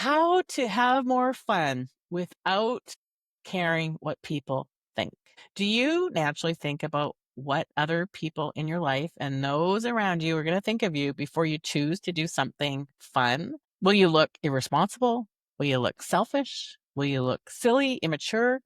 how to have more fun without caring what people think. Do you naturally think about what other people in your life and those around you are going to think of you before you choose to do something fun? Will you look irresponsible? Will you look selfish? Will you look silly, immature?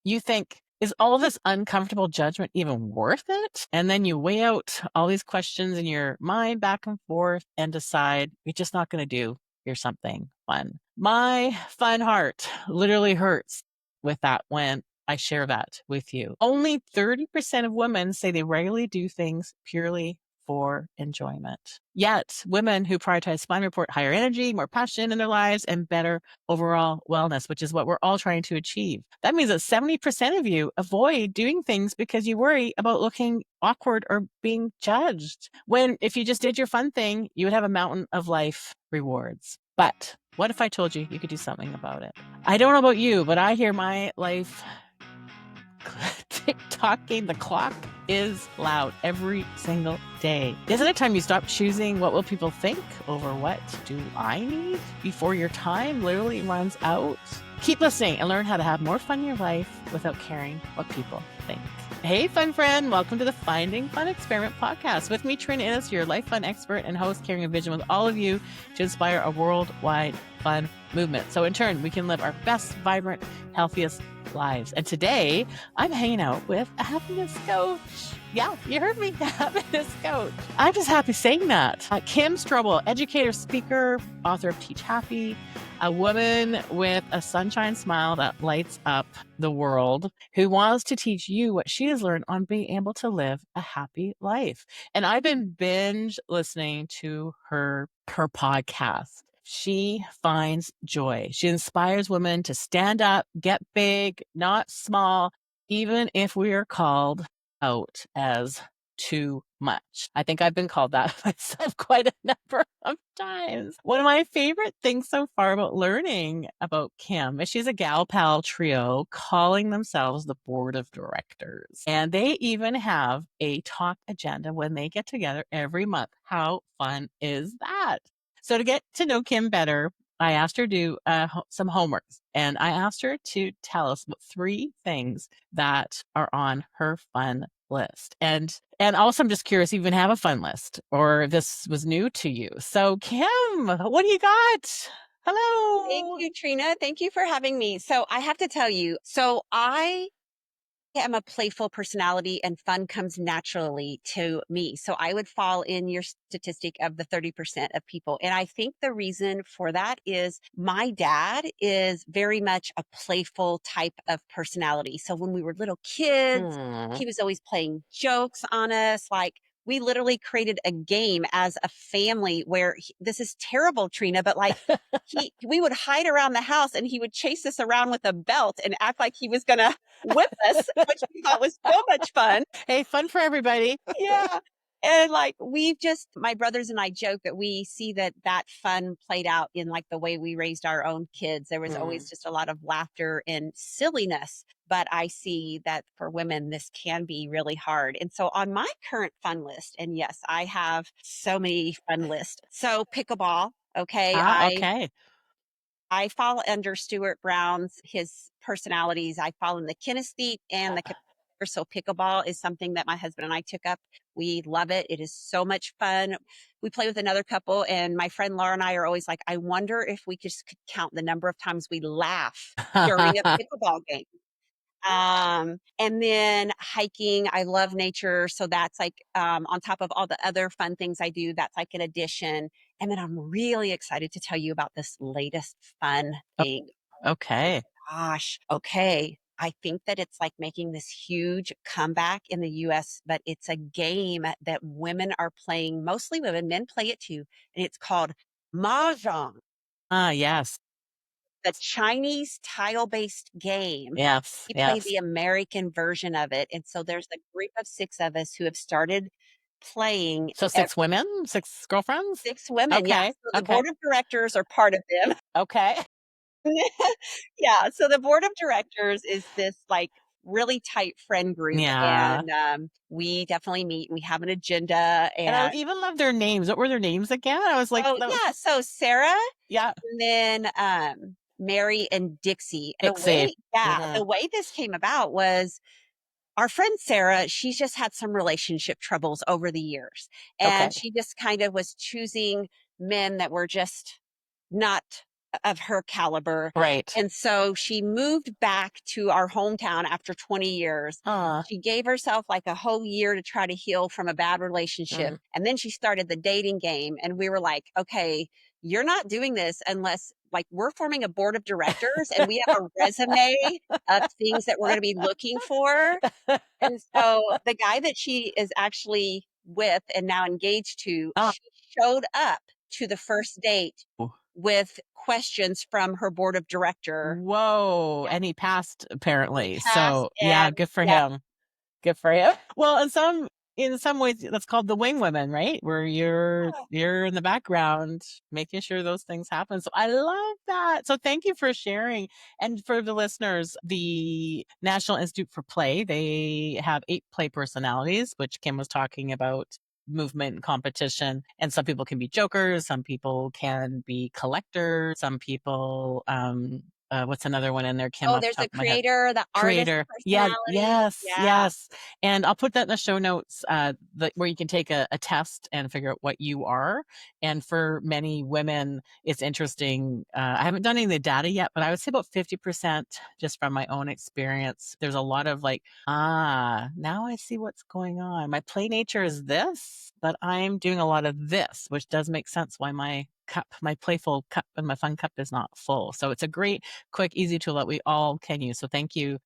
You think, is all this uncomfortable judgment even worth it? And then you weigh out all these questions in your mind back and forth and decide you're just not going to do here's something fun. My fun heart literally hurts with that when I share that with you. Only 30% of women say they regularly do things purely for enjoyment. Yet, women who prioritize fun report higher energy, more passion in their lives, and better overall wellness, which is what we're all trying to achieve. That means that 70% of you avoid doing things because you worry about looking awkward or being judged. When if you just did your fun thing, you would have a mountain of life rewards. But what if I told you you could do something about it? I don't know about you, but I hear my life tick-tocking. The clock is loud every single day. Isn't it time you stop choosing what will people think over what do I need before your time literally runs out? Keep listening and learn how to have more fun in your life without caring what people think. Hey, fun friend. Welcome to the Finding Fun Experiment podcast. With me, Trina Innes, your life fun expert and host, carrying a vision with all of you to inspire a worldwide fun movement. So in turn, we can live our best, vibrant, healthiest lives. And today, I'm hanging out with a happiness coach. Yeah, you heard me, happiness coach. I'm just happy saying that. Kim Strobel, educator, speaker, author of Teach Happy, a woman with a sunshine smile that lights up the world, who wants to teach you what she has learned on being able to live a happy life. And I've been binge listening to her podcast. She finds joy. She inspires women to stand up, get big, not small, even if we are called out as too much. I think I've been called that myself quite a number of times. One of my favorite things so far about learning about Kim is she's a gal pal trio calling themselves the board of directors. And they even have a talk agenda when they get together every month. How fun is that? So to get to know Kim better, I asked her to do some homeworks, and I asked her to tell us what 3 things that are on her fun list. And also, I'm just curious, you even have a fun list, or this was new to you. So, Kim, what do you got? Thank Hello. you, Trina. Thank you for having me. So I have to tell you, I am a playful personality and fun comes naturally to me. So I would fall in your statistic of the 30% of people. And I think the reason for that is my dad is very much a playful type of personality. So when we were little kids, Hmm. he was always playing jokes on us. Like we literally created a game as a family where this is terrible, Trina, but like we would hide around the house and he would chase us around with a belt and act like he was going to whip us, which we thought was so much fun. Hey, fun for everybody. Yeah. And like my brothers and I joke that we see that fun played out in like the way we raised our own kids. There was Hmm. always just a lot of laughter and silliness. But I see that for women, this can be really hard. And so on my current fun list, and yes, I have so many fun lists. So pickleball. Okay. Okay. I fall under Stuart Brown's his personalities. I fall in the kinesthete and the competitor. So pickleball is something that my husband and I took up. We love it. It is so much fun. We play with another couple, and my friend Laura and I are always like, I wonder if we just could count the number of times we laugh during a pickleball game. And then hiking, I love nature. So that's like on top of all the other fun things I do, that's like an addition. And then I'm really excited to tell you about this latest fun thing. Okay. Gosh, okay. I think that it's like making this huge comeback in the US, but it's a game that women are playing, mostly women, men play it too. And it's called Mahjong, Yes. the Chinese tile-based game. Yes. We play Yes. the American version of it, and so there's a group of 6 of us who have started playing So 6 women, 6 girlfriends? 6 women, yeah, Okay. so the Okay. board of directors are part of them. Okay. Yeah, so the board of directors is this, like, really tight friend group, Yeah. and we definitely meet. We have an agenda, And I and even love their names. What were their names again? I was like, so that was, yeah, so Sarah, yeah, and then Mary and Dixie. And Dixie. the Mhm. way this came about was our friend Sarah, she's just had some relationship troubles over the years. And Okay. she just kind of was choosing men that were just not of her caliber. Right. And so she moved back to our hometown after 20 years. Huh. She gave herself like a whole year to try to heal from a bad relationship. Mm. And then she started the dating game. And we were like, okay, you're not doing this unless like we're forming a board of directors and we have a resume of things that we're going to be looking for. And so the guy that she is actually with and now engaged to, Oh. she showed up to the first date with questions from her board of director. Whoa. Yeah, And he passed he apparently. passed So yeah, and good for yeah, him. Good for you. Well, in some ways that's called the wing women, right? Where you're in the background making sure those things happen. So I love that. So thank you for sharing. And for the listeners, the National Institute for Play, they have 8 play personalities, which Kim was talking about, movement and competition. And some people can be jokers, some people can be collectors, some people what's another one in there, Kim, oh, off the there's top the of my head? creator, the artist Creator. Yeah, personality. yes, Yeah. yes. And I'll put that in the show notes, where you can take a test and figure out what you are. And for many women, it's interesting. I haven't done any of the data yet, but I would say about 50% just from my own experience. There's a lot of like, now I see what's going on. My play nature is this, but I'm doing a lot of this, which does make sense why my playful cup and my fun cup is not full. So it's a great, quick, easy tool that we all can use. So thank you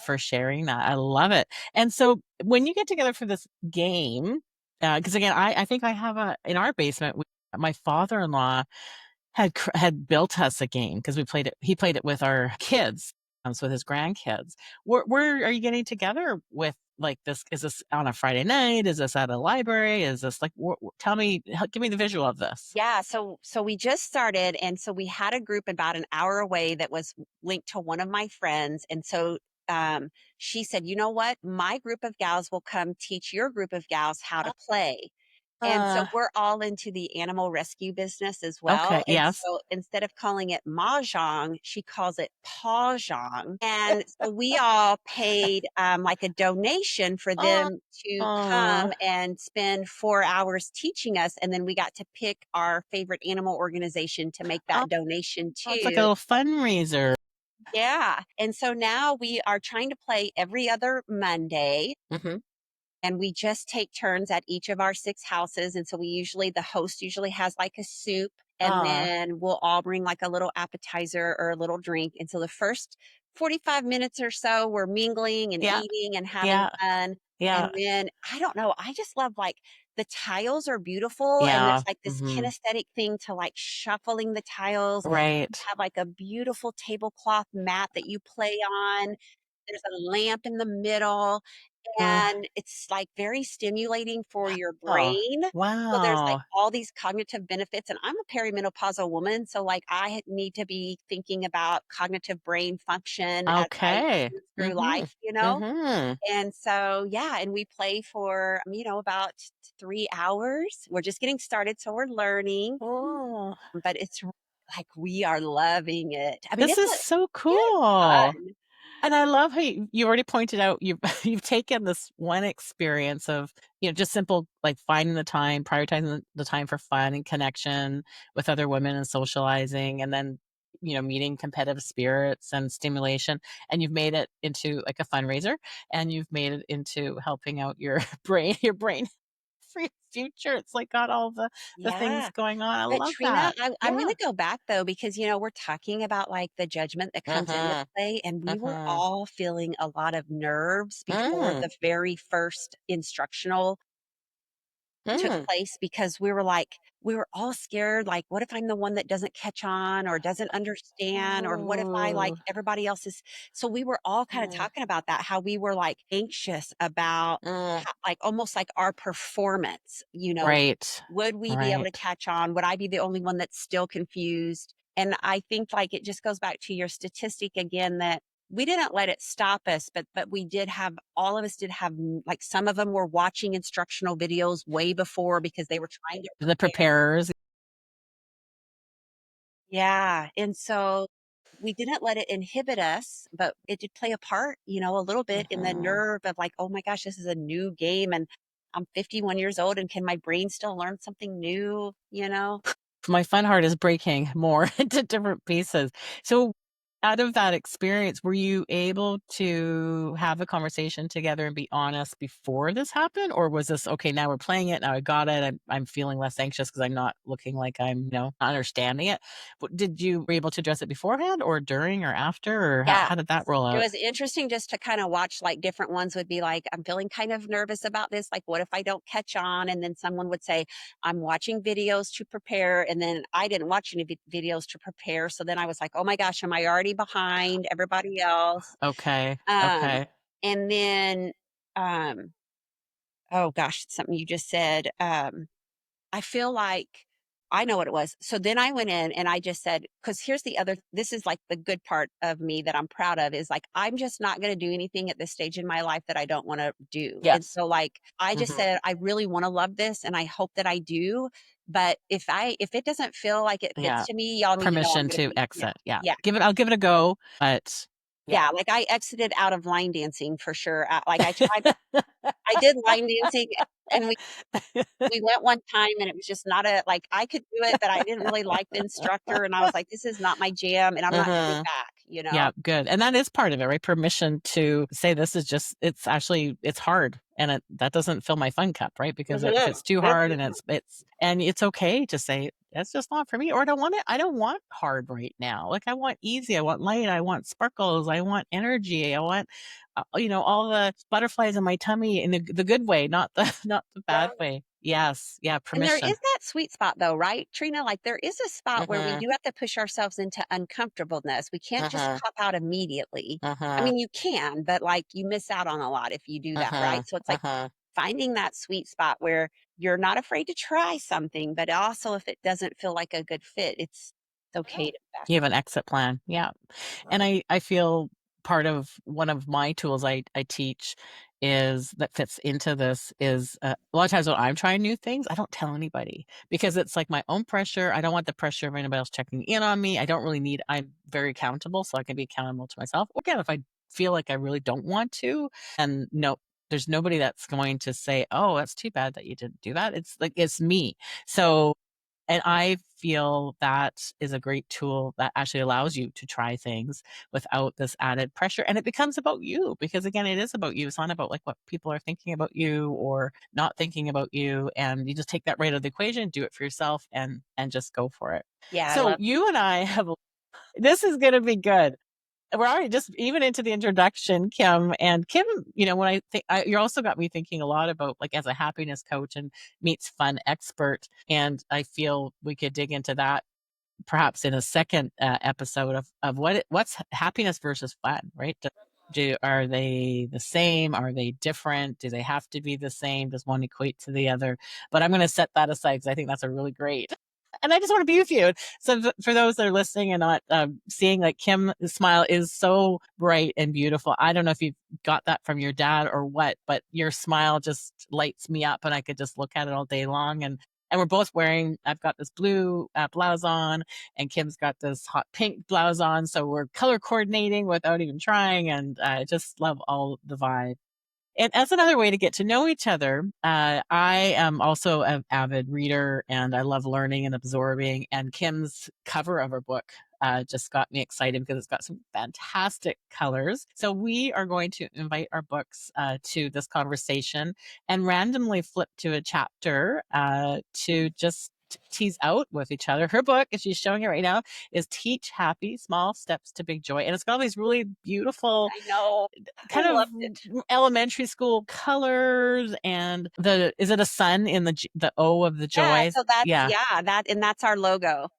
for sharing that. I love it. And so when you get together for this game, because again, I think I have in our basement, my father-in-law had built us a game because we played it. He played it with our kids, so with his grandkids. Where are you getting together with like this? Is this on a Friday night? Is this at a library? Is this like? Tell me, give me the visual of this. Yeah, so we just started, and so we had a group about an hour away that was linked to one of my friends, and so she said, "You know what? My group of gals will come teach your group of gals how to play." And so Uh, we're all into the animal rescue business as okay. well. And Yes. so instead of calling it mahjong, she calls it pawjong. And so we all paid like a donation for Oh, them to oh, come and spend 4 hours teaching us. And then we got to pick our favorite animal organization to make that donation it's like a to. little fundraiser. Yeah. And so now we are trying to play every other Monday, Mhm. and we just take turns at each of our 6 houses. And so the host usually has like a soup, and Ah, then we'll all bring like a little appetizer or a little drink. And so the first 45 minutes or so, we're mingling and yeah, eating and having yeah, fun. And yeah, then I don't know, I just love like the tiles are beautiful. And yeah. there's like this Mhm. kinesthetic thing to like shuffling the tiles. You Right. have like a beautiful tablecloth mat that you play on. There's a lamp in the middle, Uh, and it's, like, very stimulating for your oh, brain. So there's, like, wow. all these cognitive benefits, and I'm a perimenopausal woman, so, like, I need to be thinking about cognitive brain function as I Okay. move through Mhm. life, you know? Mhm. And so, yeah, and we play for, about 3 hours. We're just getting started, so we're learning, Oh, but like, we are loving it. I mean, this is so it's cool. fun. And I love how you already pointed out you've you've taken this one experience of, just simple like finding the time, prioritizing the time for fun and connection with other women and socializing, and then, meeting competitive spirits and stimulation. And you've made it into like a fundraiser, and you've made it into helping out your brain for your future. It's like got all the things Yeah. going on. I But love Trina, that. I'm Yeah. gonna go back though, because we're talking about like the judgment that comes into Mhm. play, and we were Mhm. all feeling a lot of nerves before Mm. the very first instructional took Mm. place, because we were all scared, like, what if I'm the one that doesn't catch on or doesn't understand, or what if I like Oh. everybody else is. So we were all kind of Mm. talking about that, how we were like anxious about Mm. like almost like our performance, Right. would we be able to Right. catch on? Would I be the only one that's still confused? And I think like it just goes back to your statistic again that we didn't let it stop us, but we did have, all of us did have, like, some of them were watching instructional videos way before because they were trying to The prepare. preparers. Yeah, and so we didn't let it inhibit us, but it did play a part, a little bit in the Mhm. nerve of like, "Oh my gosh, this is a new game, and I'm 51 years old, and can my brain still learn something new?" You know? My fun heart is breaking more into different pieces. So, out of that experience, were you able to have a conversation together and be honest before this happened? Or was this, okay, now we're playing it, now I got it, I'm feeling less anxious because I'm not looking like I'm, understanding it. Did you were able to address it beforehand or during or after, or Yeah. how did that roll It out? was interesting just to kinda watch, like, different ones would be like, "I'm feeling kind of nervous about this, like, what if I don't catch on?" And then someone would say, "I'm watching videos to prepare," and then I didn't watch any videos to prepare, so then I was like, "Oh my gosh, am I already behind everybody else?" Okay. Um, Okay. and then, um oh gosh, something you just said, I feel like I know what it was. So then I went in and I just said, because here's the other, this is like the good part of me that I'm proud of is like, I'm just not going to do anything at this stage in my life that I don't want to do. And Yes. so, like, I just Mhm. said, I really want to love this and I hope that I do. But if it doesn't feel like it fits Yeah. to me, y'all need to know I'm Permission going to to be, yeah, exit. Yeah. yeah, I'll give it a go, but yeah. yeah. Like I exited out of line dancing for sure. Like I tried, I did line dancing and we went one time and it was just not a, like, I could do it, but I didn't really like the instructor, and I was like, "This is not my jam, and I'm not coming Mhm. back," you Yeah, know? good. And that is part of it, right? Permission to say this is just it's hard and that doesn't fill my fun cup, right? Because if Mhm. it's too hard and it's okay to say that's just not for me, or I don't want hard right now. Like I want easy, I want light, I want sparkles, I want energy, I want all the butterflies in my tummy in the good way, not the not the bad way. Yes. Yeah, And there permission. is that sweet spot though, right, Trina? Like, there is a spot where we Mhm. do have to push ourselves into uncomfortableness. We can't just Mhm. pop out immediately. I Mhm. mean, you can, but, like, you miss out on a lot if you do that, right? Mhm. So it's like Mhm. finding that sweet spot where you're not afraid to try something, but also if it doesn't feel like a good fit, it's okay to back. You have an exit plan. Yeah. And I feel part of one of my tools I teach is that fits into this is a lot of times when I'm trying new things, I don't tell anybody because it's like my own pressure. I don't want the pressure of anybody else checking in on me. I don't really need, I'm very accountable, so I can be accountable to myself. Again, if I feel like I really don't want to, and no, there's nobody that's going to say, oh, that's too bad that you didn't do that. It's like, it's me. So and I feel that is a great tool that actually allows you to try things without this added pressure. And it becomes about you because again, it is about you. It's not about like what people are thinking about you or not thinking about you. And you just take that right out of the equation, do it for yourself and just go for it. Yeah, I So love you and I have this is gonna be good. We're already just even into the introduction, Kim. And Kim, when I think you also got me thinking a lot about like as a happiness coach and meets fun expert. And I feel we could dig into that perhaps in a second episode of what's happiness versus fun, right? Are they the same? Are they different? Do they have to be the same? Does one equate to the other? But I'm going to set that aside because I think that's a really great. And I just want to be with you. So for those that are listening and not seeing, like Kim's smile is so bright and beautiful. I don't know if you got that from your dad or what, but your smile just lights me up, and I could just look at it all day long. And we're both wearing. I've got this blue blouse on, and Kim's got this hot pink blouse on. So we're color coordinating without even trying. And I just love all the vibe. And as another way to get to know each other, I am also an avid reader and I love learning and absorbing. And Kim's cover of her book just got me excited because it's got some fantastic colors. So we are going to invite our books to this conversation and randomly flip to a chapter to just tease out with each other. Her book, as she's showing it right now, is Teach Happy Small Steps to Big Joy. And it's got all these really beautiful I know. I kind of loved it. elementary school colors. And is it a sun in the O of the Yeah, joy? so that's, Yeah. yeah, that's our logo.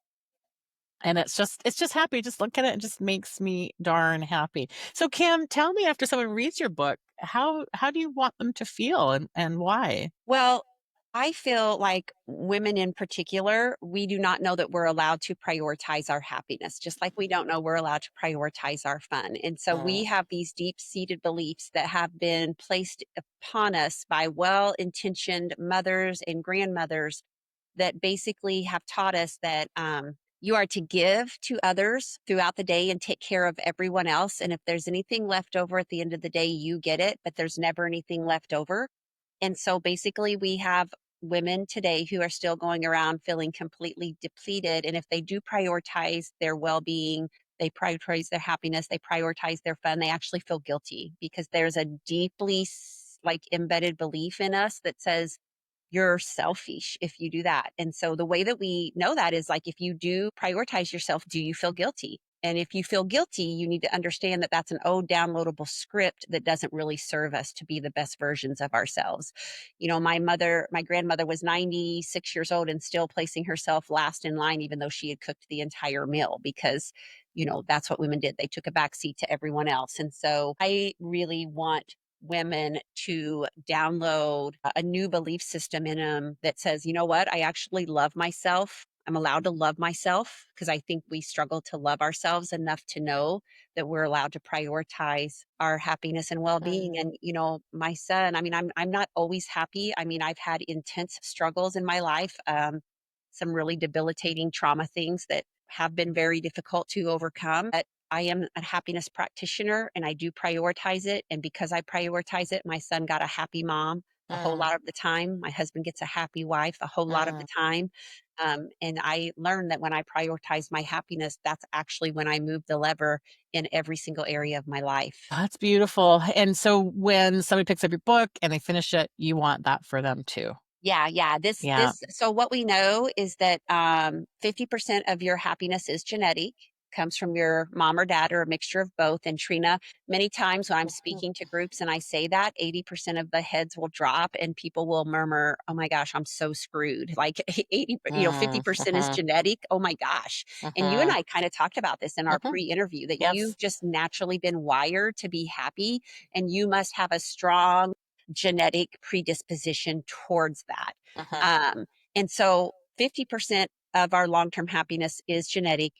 And it's just happy. Just look at it. It just makes me darn happy. So Kim, tell me, after someone reads your book, how do you want them to feel and why? Well, I feel like women in particular, we do not know that we're allowed to prioritize our happiness, just like we don't know we're allowed to prioritize our fun. And so we Mm, have these deep seated beliefs that have been placed upon us by well intentioned mothers and grandmothers that basically have taught us that you are to give to others throughout the day and take care of everyone else. And if there's anything left over at the end of the day, you get it, but there's never anything left over. And so basically, we have women today who are still going around feeling completely depleted. And if they do prioritize their well being, they prioritize their happiness, they prioritize their fun, they actually feel guilty because there's a deeply like embedded belief in us that says, you're selfish if you do that. And so the way that we know that is like if you do prioritize yourself, do you feel guilty? And if you feel guilty, you need to understand that that's an old downloadable script that doesn't really serve us to be the best versions of ourselves. You know, my grandmother was 96 years old and still placing herself last in line, even though she had cooked the entire meal because, you know, that's what women did. They took a back seat to everyone else. And so I really want women to download a new belief system in them that says, you know what, I actually love myself. I'm allowed to love myself because I think we struggle to love ourselves enough to know that we're allowed to prioritize our happiness and well-being. mm, And you know, my son, I mean, I'm not always happy. I mean, I've had intense struggles in my life, some really debilitating trauma things that have been very difficult to overcome. But I am a happiness practitioner and I do prioritize it. And because I prioritize it, my son got a happy mom a whole mm, lot of the time. My husband gets a happy wife a whole lot of the mm. time. And I learned that when I prioritize my happiness, that's actually when I move the lever in every single area of my life. That's beautiful. And so when somebody picks up your book and they finish it, you want that for them too. Yeah, yeah. Yeah. So what we know is that 50% of your happiness is genetic, comes from your mom or dad or a mixture of both. And Trina, many times when I'm Mhm. speaking to groups and I say that, 80% of the heads will drop and people will murmur, "Oh my gosh, I'm so screwed." Like 80, you know, Mm, 50% is mhm, genetic. Oh my gosh. And you and mhm, I kind of talked about this in our mhm. pre-interview that Yes. you've just naturally been wired to be happy and you must have a strong genetic predisposition towards that. Mhm, Um, and so 50% of our long term happiness is genetic.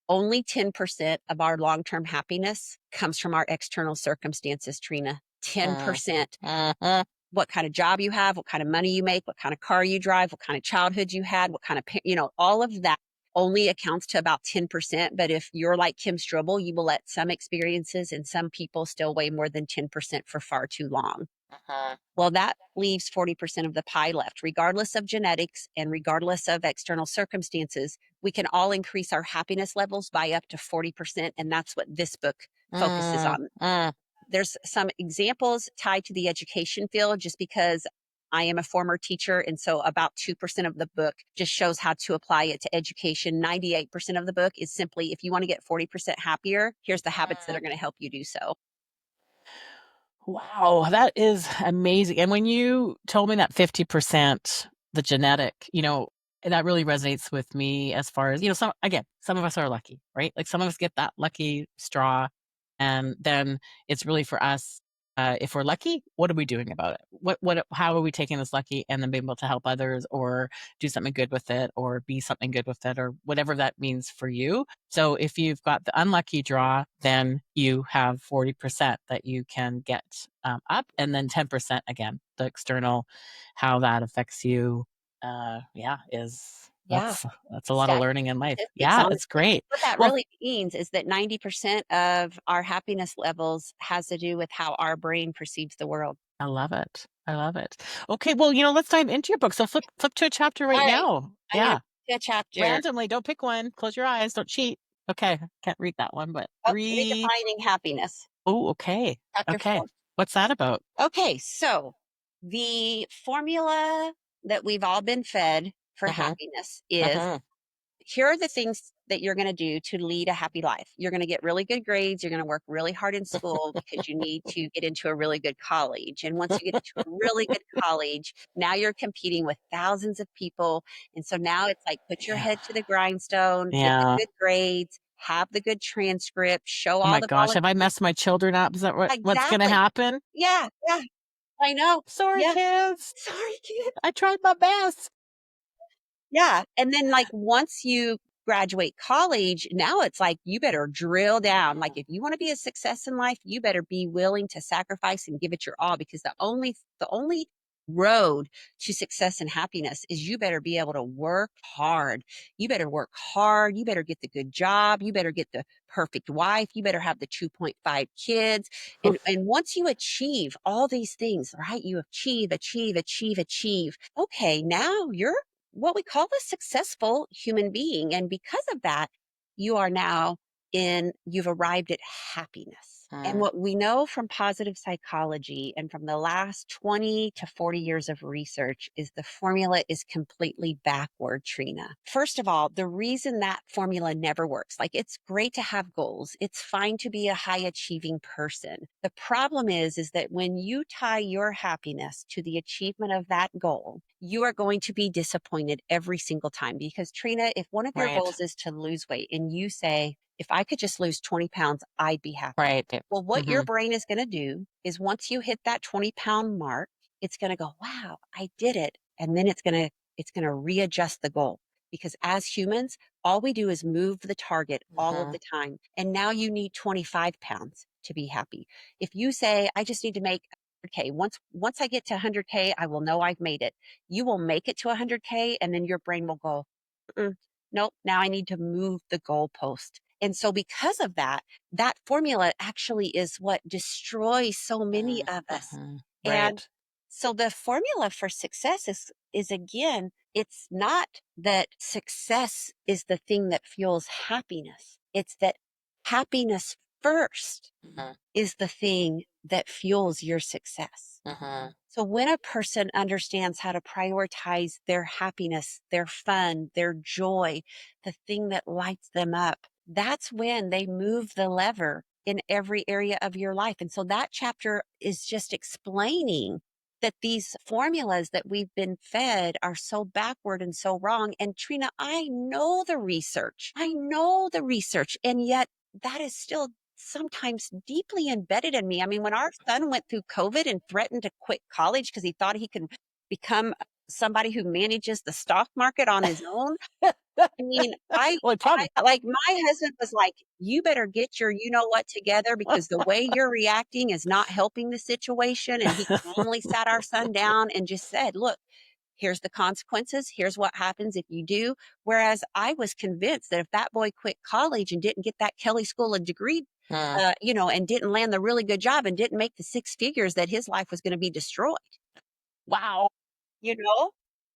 Only 10% of our long term happiness comes from our external circumstances, Trina. mm, 10%. mhm, What kind of job you have, what kind of money you make, what kind of car you drive, what kind of childhood you had, what kind of, you know, all of that only accounts to about 10%. But if you're like Kim Strobel, you will let some experiences and some people still weigh more than 10% for far too long. mhm, Well, that leaves 40% of the pie left. Regardless of genetics and regardless of external circumstances, we can all increase our happiness levels by up to 40%. And that's what this book focuses mm, on. mm, There's some examples tied to the education field just because I am a former teacher. And so about 2% of the book just shows how to apply it to education. 98% of the book is simply if you want to get 40% happier, here's the habits that are mm. going to help you do so. Wow, that is amazing. And when you told me that 50%, the genetic, that really resonates with me as far as, some of us are lucky, right? Like some of us get that lucky straw. And then it's really for us, if we're lucky, what are we doing about it? How are we taking this lucky and then being able to help others or do something good with it or be something good with it or whatever that means for you? So if you've got the unlucky draw, then you have 40% that you can get up, and then 10% again, the external, how that affects you. Yeah, Yeah. that's a lot of Staggering learning in life. statistics, Yeah, it's honestly. great. What that Well, really means is that 90% of our happiness levels has to do with how our brain perceives the world. I love it. I love it. Okay, well, let's dive into your book. So flip to a chapter right All right, now. I'm gonna Yeah, pick a chapter. randomly. Don't pick one. Close your eyes. Don't cheat. Okay, can't read that one, but Oh, three. redefining happiness, Oh, okay. chapter Okay. 4. What's that about? Okay, so the formula that we've all been fed for Mhm, happiness is mhm, here are the things that you're going to do to lead a happy life. You're going to get really good grades. You're going to work really hard in school because you need to get into a really good college. And once you get into a really good college, now you're competing with thousands of people. And so now it's like put your yeah, head to the grindstone, get the yeah. good grades, have the good transcript, show Oh all my the gosh, have I volunteers. messed my children up? Is that what's gonna Exactly. happen? Yeah. Yeah. I know. Sorry, Yeah. kids. Sorry, kid. I tried my best. Yeah, and then, like, once you graduate college, now it's like you better drill down. Like, if you wanna be a success in life, you better be willing to sacrifice and give it your all because the only road to success and happiness is you better be able to work hard. You better work hard, you better get the good job, you better get the perfect wife, you better have the 2.5 kids, and once you achieve all these things, right? You achieve, achieve, achieve, achieve. Okay, now you're what we call a successful human being. And because of that, you are now you've arrived at happiness. And what we know from positive psychology and from the last 20 to 40 years of research is the formula is completely backward, Trina. First of all, the reason that formula never works, like it's great to have goals. It's fine to be a high achieving person. The problem is that when you tie your happiness to the achievement of that goal, you are going to be disappointed every single time because Trina, if one of your Right. goals is to lose weight and you say, if I could just lose 20 pounds, I'd be happy. Right. Well, what your Mhm. brain is going to do is once you hit that 20-pound mark, it's going to go, wow, I did it. And then it's going to readjust the goal because as humans, all we do is move the target all of Mhm. the time. And now you need 25 pounds to be happy. If you say, I just need to make 100K, once I get to 100K, I will know I've made it. You will make it to 100K and then your brain will go, "Mm, nope, now I need to move the goalpost." And so because of that, that formula actually is what destroys so many of us. Mhm. And Right. so the formula for success is again, it's not that success is the thing that fuels happiness. It's that happiness first Mhm. is the thing that fuels your success. Mhm. So when a person understands how to prioritize their happiness, their fun, their joy, the thing that lights them up, that's when they move the lever in every area of your life. And so that chapter is just explaining that these formulas that we've been fed are so backward and so wrong. And Trina, I know the research. I know the research. And yet that is still sometimes deeply embedded in me. I mean, when our son went through COVID and threatened to quit college because he thought he could become somebody who manages the stock market on his own. I mean, Well, probably. I like my husband was like, you better get your you know what together because the way you're reacting is not helping the situation. And he calmly sat our son down and just said, look, here's the consequences. Here's what happens if you do. Whereas I was convinced that if that boy quit college and didn't get that Kelly School of degree, Mm. and didn't land the really good job and didn't make the six figures, that his life was going to be destroyed, Wow. you know?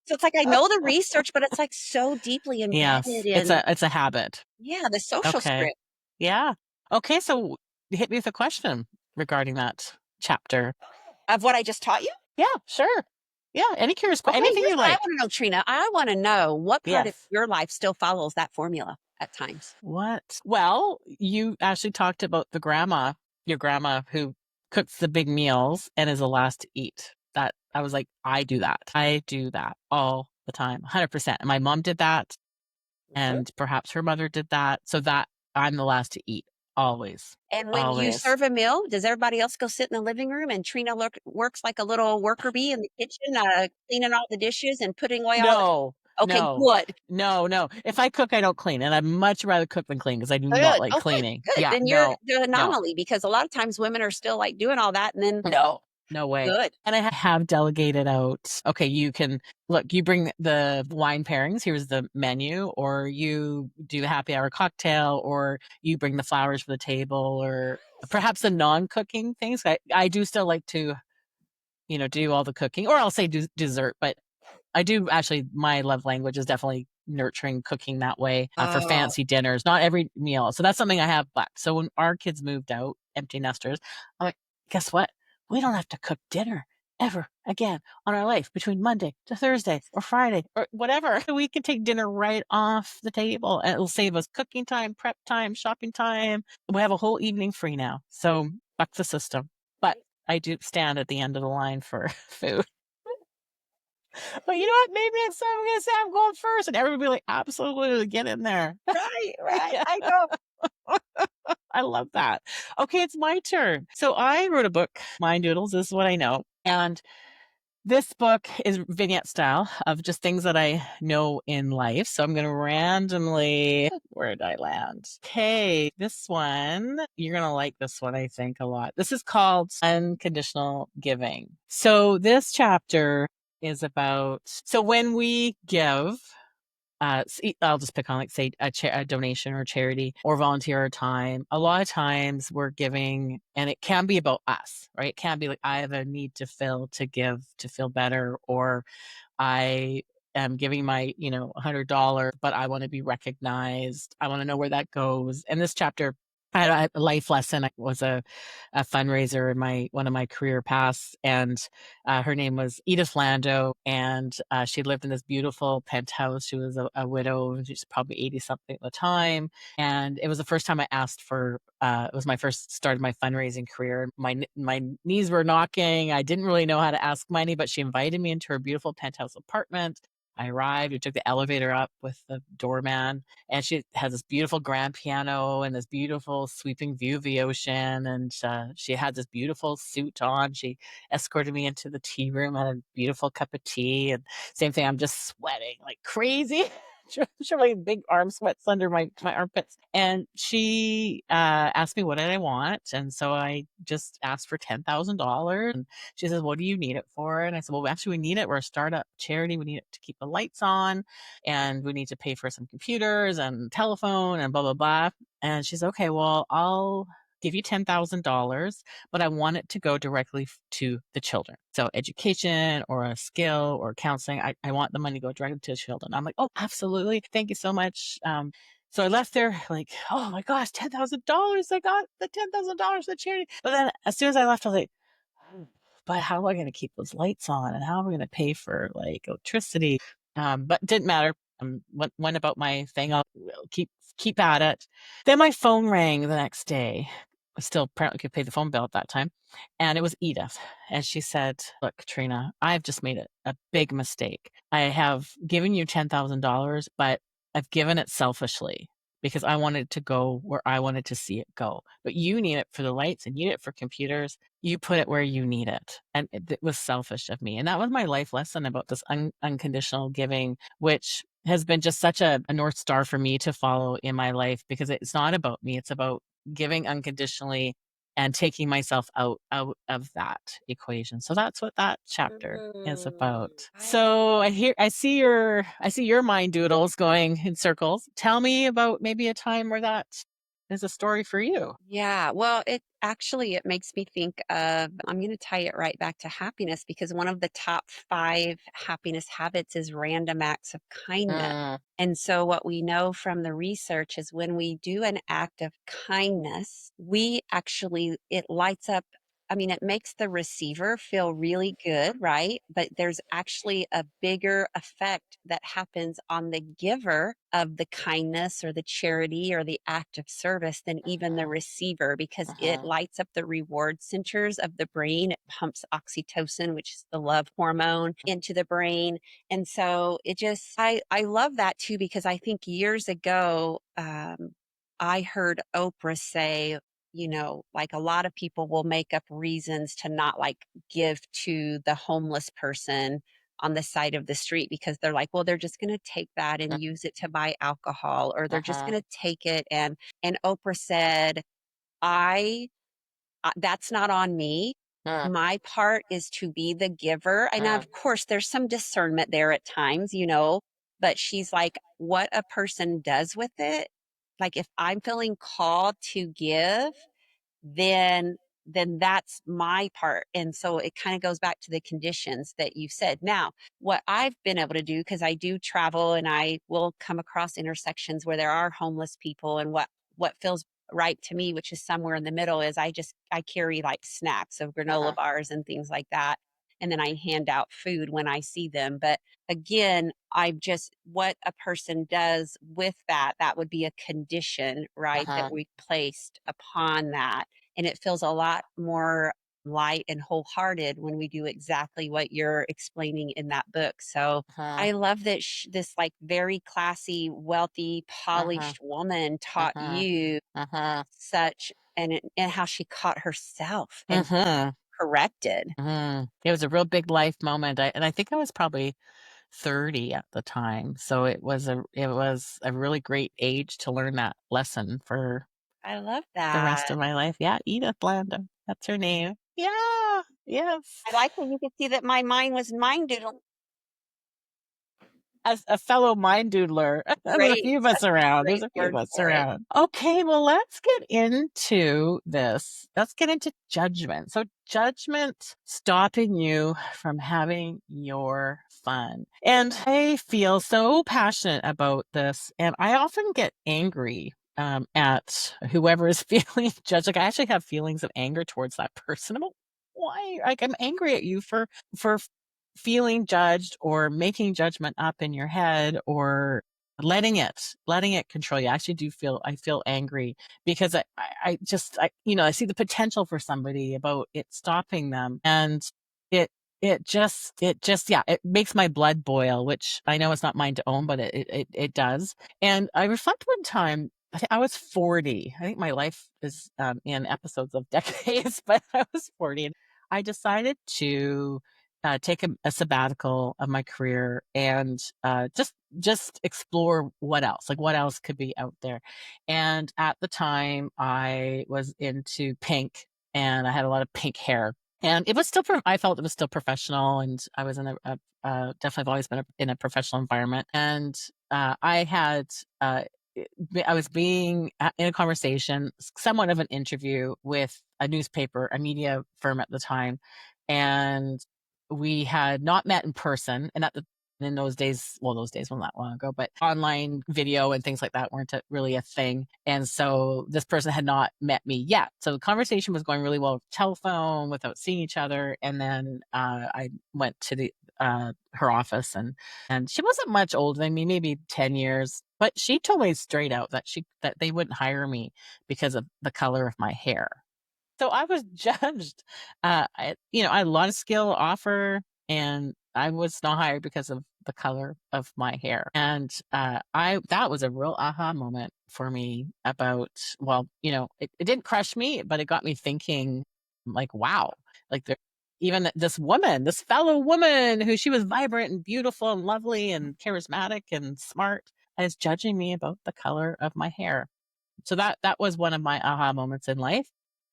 So it's like I know the research, but it's like so deeply embedded Yes. It's in, a habit. yeah, the social Okay. script Yeah. Okay, so hit me with a question regarding that chapter. of what I just taught you. Yeah, sure. Yeah, any curious Okay, anything here's you what I like. want to know, Trina. I want to know what part of Yes. your life still follows that formula at times. What? Well, you actually talked about your grandma who cooks the big meals and is the last to eat. That I was like, I do that. I do that all the time, 100%. And my mom did that, Mhm. and perhaps her mother did that. So that I'm the last to eat always, And when you always. serve a meal, does everybody else go sit in the living room and Trina works like a little worker bee in the kitchen, cleaning all the dishes and putting away all the. No, Okay, no, good. no, no. If I cook, I don't clean, and I'd much rather cook than clean because I do not Good. like Oh, good, cleaning. good. Yeah, Then you're no, the no. anomaly because a lot of times women are still like doing all that and then No, no way. good. And I have delegated out, okay, you can look, you bring the wine pairings, here's the menu, or you do the happy hour cocktail, or you bring the flowers for the table, or perhaps the non-cooking things. I do still like to, do all the cooking, or I'll say dessert, but I do actually, my love language is definitely nurturing cooking that way for Oh, fancy dinners, not every meal. So that's something I have left. So when our kids moved out, empty nesters, I'm like, guess what? We don't have to cook dinner ever again on our life between Monday to Thursday or Friday or whatever. We can take dinner right off the table and it'll save us cooking time, prep time, shopping time. We have a whole evening free now. So buck the system. But I do stand at the end of the line for food. But you know what? Maybe next time I'm gonna say I'm going first, and everybody will be like, absolutely, get in there. right, right. Yeah, I know. I love that. Okay, it's my turn. So I wrote a book, My Noodles is What I Know. And this book is vignette style of just things that I know in life. So I'm going to randomly, where did I land? Okay, this one, you're going to like this one, I think, a lot. This is called Unconditional Giving. So this chapter is about, so when we give, I'll just pick on like say a donation or charity or volunteer our time. A lot of times we're giving, and it can be about us, right? It can be like I have a need to fill to give to feel better, or I am giving my, $100, but I want to be recognized. I want to know where that goes. And this chapter, I had a life lesson. I was a fundraiser in one of my career paths, and her name was Edith Lando, and she lived in this beautiful penthouse. She was a widow. She was probably 80 something at the time, and it was the first time I asked for. It was my first start of my fundraising career. My knees were knocking. I didn't really know how to ask money, but she invited me into her beautiful penthouse apartment. I arrived. We took the elevator up with the doorman, and she has this beautiful grand piano and this beautiful sweeping view of the ocean. And she had this beautiful suit on. She escorted me into the tea room, had a beautiful cup of tea. And same thing, I'm just sweating like crazy. Showing big arm sweats under my armpits. And she asked me, what did I want? And so I just asked for $10,000. And she says, what do you need it for? And I said, well, actually, we need it. We're a startup charity. We need it to keep the lights on, and we need to pay for some computers and telephone and blah, blah, blah. And she said, okay, well, I'll give you $10,000, but I want it to go directly to the children. So education or a skill or counseling, I want the money to go directly to the children. I'm like, oh, absolutely. Thank you so much. So I left there like, oh my gosh, $10,000. I got the $10,000 to charity. But then as soon as I left, I was like, but how am I going to keep those lights on? And how am I going to pay for like electricity? But it didn't matter. Went about my thing. I'll keep at it. Then my phone rang the next day. I still apparently could pay the phone bill at that time. And it was Edith. And she said, look, Katrina, I've just made a big mistake. I have given you $10,000, but I've given it selfishly because I wanted to go where I wanted to see it go. But you need it for the lights and you need it for computers. You put it where you need it. And it was selfish of me. And that was my life lesson about this unconditional giving, which has been just such a North Star for me to follow in my life, because it's not about me. It's about giving unconditionally and taking myself out of that equation. So that's what that chapter is about. So I see your mind doodles going in circles. Tell me about maybe a time where that is a story for you. Yeah, well, it makes me think of, I'm going to tie it right back to happiness because one of the top 5 happiness habits is random acts of kindness. Mm, And so, what we know from the research is when we do an act of kindness, it lights up. I mean, it makes the receiver feel really good, right? But there's actually a bigger effect that happens on the giver of the kindness or the charity or the act of service than even the receiver, because it uh-huh. lights up the reward centers of the brain. It pumps oxytocin, which is the love hormone, into the brain. And so I love that too, because I think years ago, I heard Oprah say, like a lot of people will make up reasons to not like give to the homeless person on the side of the street because they're like, well, they're just going to take that and use it to buy alcohol, or they're just Uh-huh. going to take it. And Oprah said, I that's not on me. Uh, My part is to be the giver. And uh, of course, there's some discernment there at times, but she's like, what a person does with it. Like, if I'm feeling called to give, then that's my part. And so it kind of goes back to the conditions that you said. Now, what I've been able to do, because I do travel and I will come across intersections where there are homeless people, and what feels right to me, which is somewhere in the middle, is I carry like snacks of granola uh-huh. bars and things like that. And then I hand out food when I see them. But again, what a person does with that would be a condition, right? That Uh-huh. we placed upon that, and it feels a lot more light and wholehearted when we do exactly what you're explaining in that book. So Uh-huh. I love that this like very classy, wealthy, Uh-huh. polished woman taught Uh-huh. you Uh-huh. such, and how she caught herself and Uh-huh. corrected. It was a real big life moment. And I think I was probably 30 at the time. So it was a really great age to learn that lesson for I love the rest that. of my life. Yeah, Edith Landa. That's her name. Yeah. Yes. I like when you could see that my mind was mind doodling. As a fellow mind doodler, there's a Great, few of us such a around. There's great a few of word us for it. around. Okay, well, let's get into this. Let's get into judgment. So, judgment stopping you from having your fun. And I feel so passionate about this. And I often get angry at whoever is feeling judged. Like, I actually have feelings of anger towards that person. I'm like, why? Like, I'm angry at you for feeling judged or making judgment up in your head or letting it control you. I feel angry because I see the potential for somebody about it stopping them, and it yeah, it makes my blood boil, which I know it's not mine to own, but it does. And I reflect one time, I think I was 40. I think my life is in episodes of decades, but I was 40. And I decided to take a sabbatical of my career and just explore what else could be out there. And at the time, I was into pink, and I had a lot of pink hair. And it was still, I felt it was still professional, and I was in definitely have always been in a professional environment. And I had, I was being in a conversation, somewhat of an interview with a newspaper, a media firm at the time, and we had not met in person. And in those days, well, those days weren't that long ago, but online video and things like that weren't really a thing. And so this person had not met me yet. So the conversation was going really well over telephone without seeing each other. And then I went to her office, and she wasn't much older than me, maybe 10 years, but she told me straight out that they wouldn't hire me because of the color of my hair. So I was judged. I had a lot of skill offer, and I was not hired because of the color of my hair. And I that was a real aha moment for me about, well, it didn't crush me, but it got me thinking, like, wow, like even this fellow woman who she was vibrant and beautiful and lovely and charismatic and smart is judging me about the color of my hair. So that was one of my aha moments in life.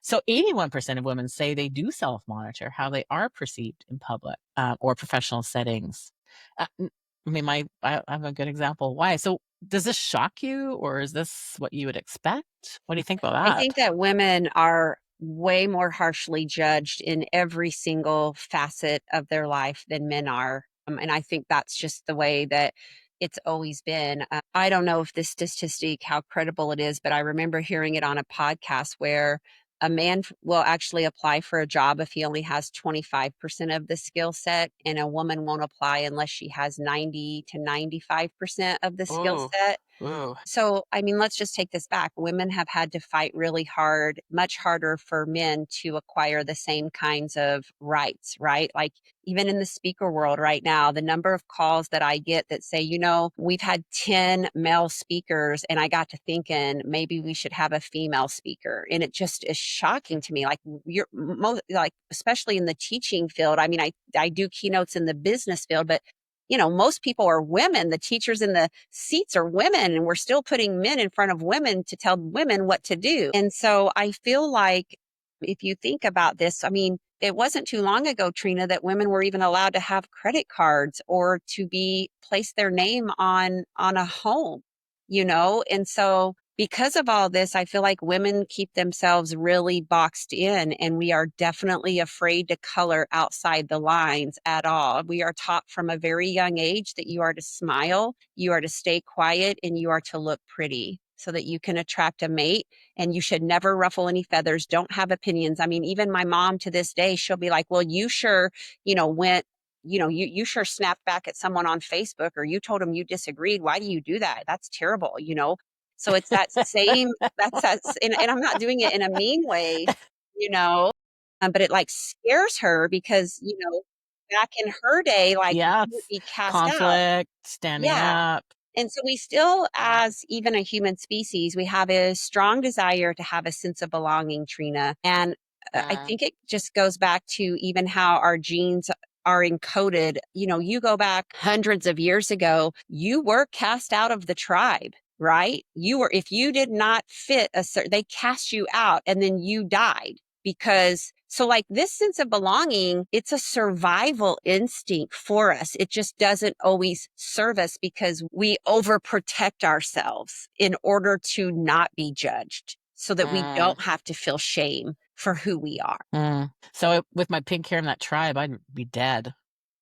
So 81% of women say they do self-monitor how they are perceived in public or professional settings. I mean, I have a good example. Why? So does this shock you, or is this what you would expect? What do you think about I that? think that women are way more harshly judged in every single facet of their life than men are. And I think that's just the way that it's always been. I don't know if this statistic, how credible it is, but I remember hearing it on a podcast where a man will actually apply for a job if he only has 25% of the skill set, and a woman won't apply unless she has 90 to 95% of the skill Oh, set. ooh. So, I mean, let's just take this back. Women have had to fight really hard, much harder for men to acquire the same kinds of rights, right? Like, even in the speaker world right now, the number of calls that I get that say, we've had 10 male speakers, and I got to thinking maybe we should have a female speaker. And it just is shocking to me. Like, like, especially in the teaching field. I mean, I do keynotes in the business field, but most people are women. The teachers in the seats are women, and we're still putting men in front of women to tell women what to do. And so I feel like if you think about this, I mean, it wasn't too long ago, Trina, that women were even allowed to have credit cards or to be place their name on a home, And so because of all this, I feel like women keep themselves really boxed in, and we are definitely afraid to color outside the lines at all. We are taught from a very young age that you are to smile, you are to stay quiet, and you are to look pretty so that you can attract a mate, and you should never ruffle any feathers, don't have opinions. I mean, even my mom to this day, she'll be like, well, you sure, went you sure snapped back at someone on Facebook, or you told them you disagreed. Why do you do that? That's terrible. So it's that same, and I'm not doing it in a mean way, you know, but it like scares her because, back in her day, like Yes. you would be cast out. Conflict, standing Yeah. up. And so we still, as even a human species, we have a strong desire to have a sense of belonging, Trina. And I Mm. think it just goes back to even how our genes are encoded. You go back hundreds of years ago, you were cast out of the tribe, right? If you did not fit they cast you out and then you died because, so like this sense of belonging, it's a survival instinct for us. It just doesn't always serve us because we overprotect ourselves in order to not be judged so that we Mm. don't have to feel shame for who we are. Mm. So with my pink hair in that tribe, I'd be dead.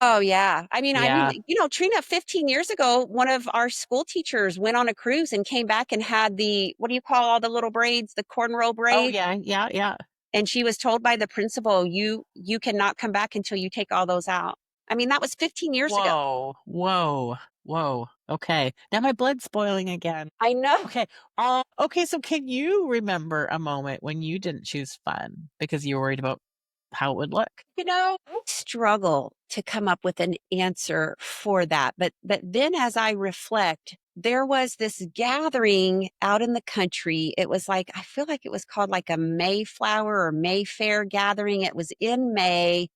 Oh, yeah. I mean, Yeah. Trina, 15 years ago, one of our school teachers went on a cruise and came back and had what do you call all the little braids, the cornrow Oh braids? yeah, yeah, yeah. And she was told by the principal, you cannot come back until you take all those out. I mean, that was 15 years ago. Whoa, whoa, whoa. Okay. Now my blood's boiling again. I know. Okay. Okay, so can you remember a moment when you didn't choose fun because you were worried about how it would look? I struggle to come up with an answer for that. But then as I reflect, there was this gathering out in the country. It was like, I feel like it was called like a Mayflower or Mayfair gathering. It was in May,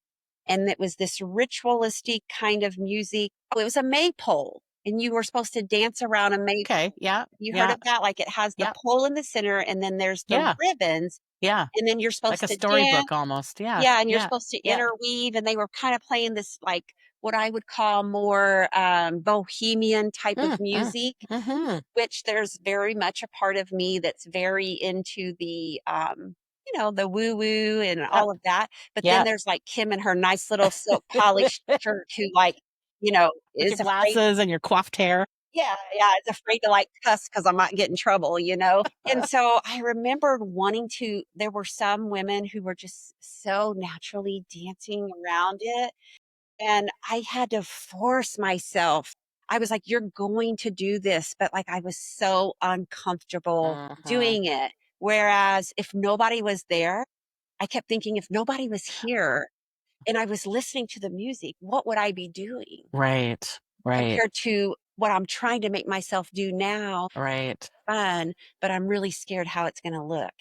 and it was this ritualistic kind of music. Oh, it was a maypole. And you were supposed to dance around a may. Okay. Yeah. You heard Yeah. of that? Like it has the Yeah. pole in the center, and then there's the Yeah. ribbons, Yeah. and then you're Like supposed a to dance. storybook almost. Yeah. Yeah, and you're Yeah. supposed to Yeah. interweave, and they were kinda playing this, like, what I would call more, bohemian type of Mm, mm, music, mm-hmm. which there's very much a part of me that's very into the woo-woo and Yep. all of that, but then Yep. there's, like, Kim and her nice little silk polished shirt who, like, With your is afraid. glasses and your coiffed hair. Yeah, yeah, is afraid to, like, cuss because I might get in trouble. And so I remembered wanting to there were some women who were just so naturally dancing around it, and I had to force myself. I was like, "You're going to do this," but, like, I was so uncomfortable Mm-hmm. doing it. Whereas if nobody was there, I kept thinking, "If nobody was here and I was listening to the music, what would I be doing?" Right. Right. Compared to what I'm trying to make myself do now, Right. fun, but I'm really scared how it's gonna look.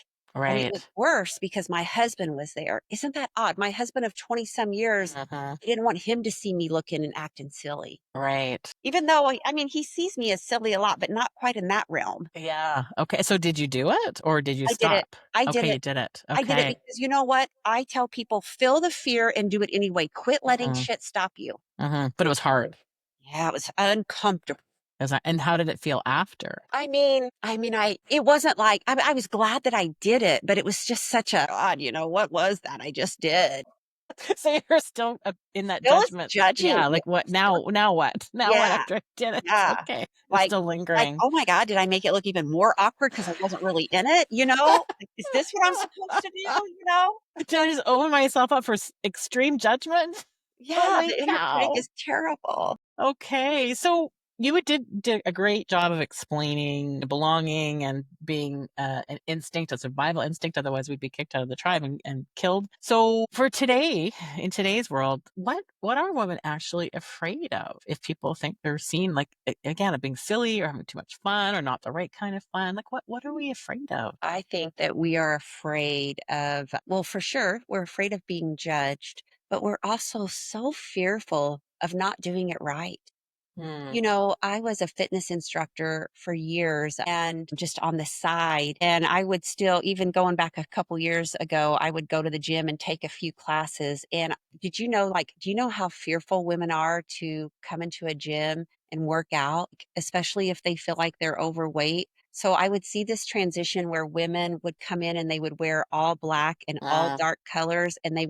And it was Right. worse because my husband was there. Isn't that odd? My husband of 20 some years, Mm-hmm. I didn't want him to see me looking and acting silly. Right. Even though I mean, he sees me as silly a lot, but not quite in that realm. Yeah. Okay. So did you do it or did you I did it. stop? I did Okay, it. you did it. I did it Okay. because you know what? I tell people, feel the fear and do it anyway. Quit letting Mm-hmm. shit stop you. Mm-hmm. But it was hard. Yeah, it was uncomfortable. And how did it feel after? I it wasn't like I was glad that I did it, but it was just such a God, what was that I just did? So you're still in that Phil is judgment. judging Yeah. me. Like what now? Now what? Now what Yeah, after I did it? yeah. Okay. It's Like still like, lingering. "Oh my god, did I make it look even more awkward because I wasn't really in it?" You know? Like, "Is this what I'm supposed to do?" You know? Did I just open myself up for extreme judgment? Yeah, Holy the inner critic cow. is terrible. Okay. So you did a great job of explaining belonging and being an instinct, a survival instinct. Otherwise, we'd be kicked out of the tribe and killed. So for today, in today's world, what are women actually afraid of? If people think they're seen like again of being silly or having too much fun or not the right kind of fun, like what are we afraid of? I think that we are afraid of well, for sure, we're afraid of being judged, but we're also so fearful of not doing it right. Hmm. I was a fitness instructor for years and just on the side. And I would still, even going back a couple years ago, I would go to the gym and take a few classes. And do you know how fearful women are to come into a gym and work out, especially if they feel like they're overweight? So I would see this transition where women would come in and they would wear all black and all Mm, dark colors, and they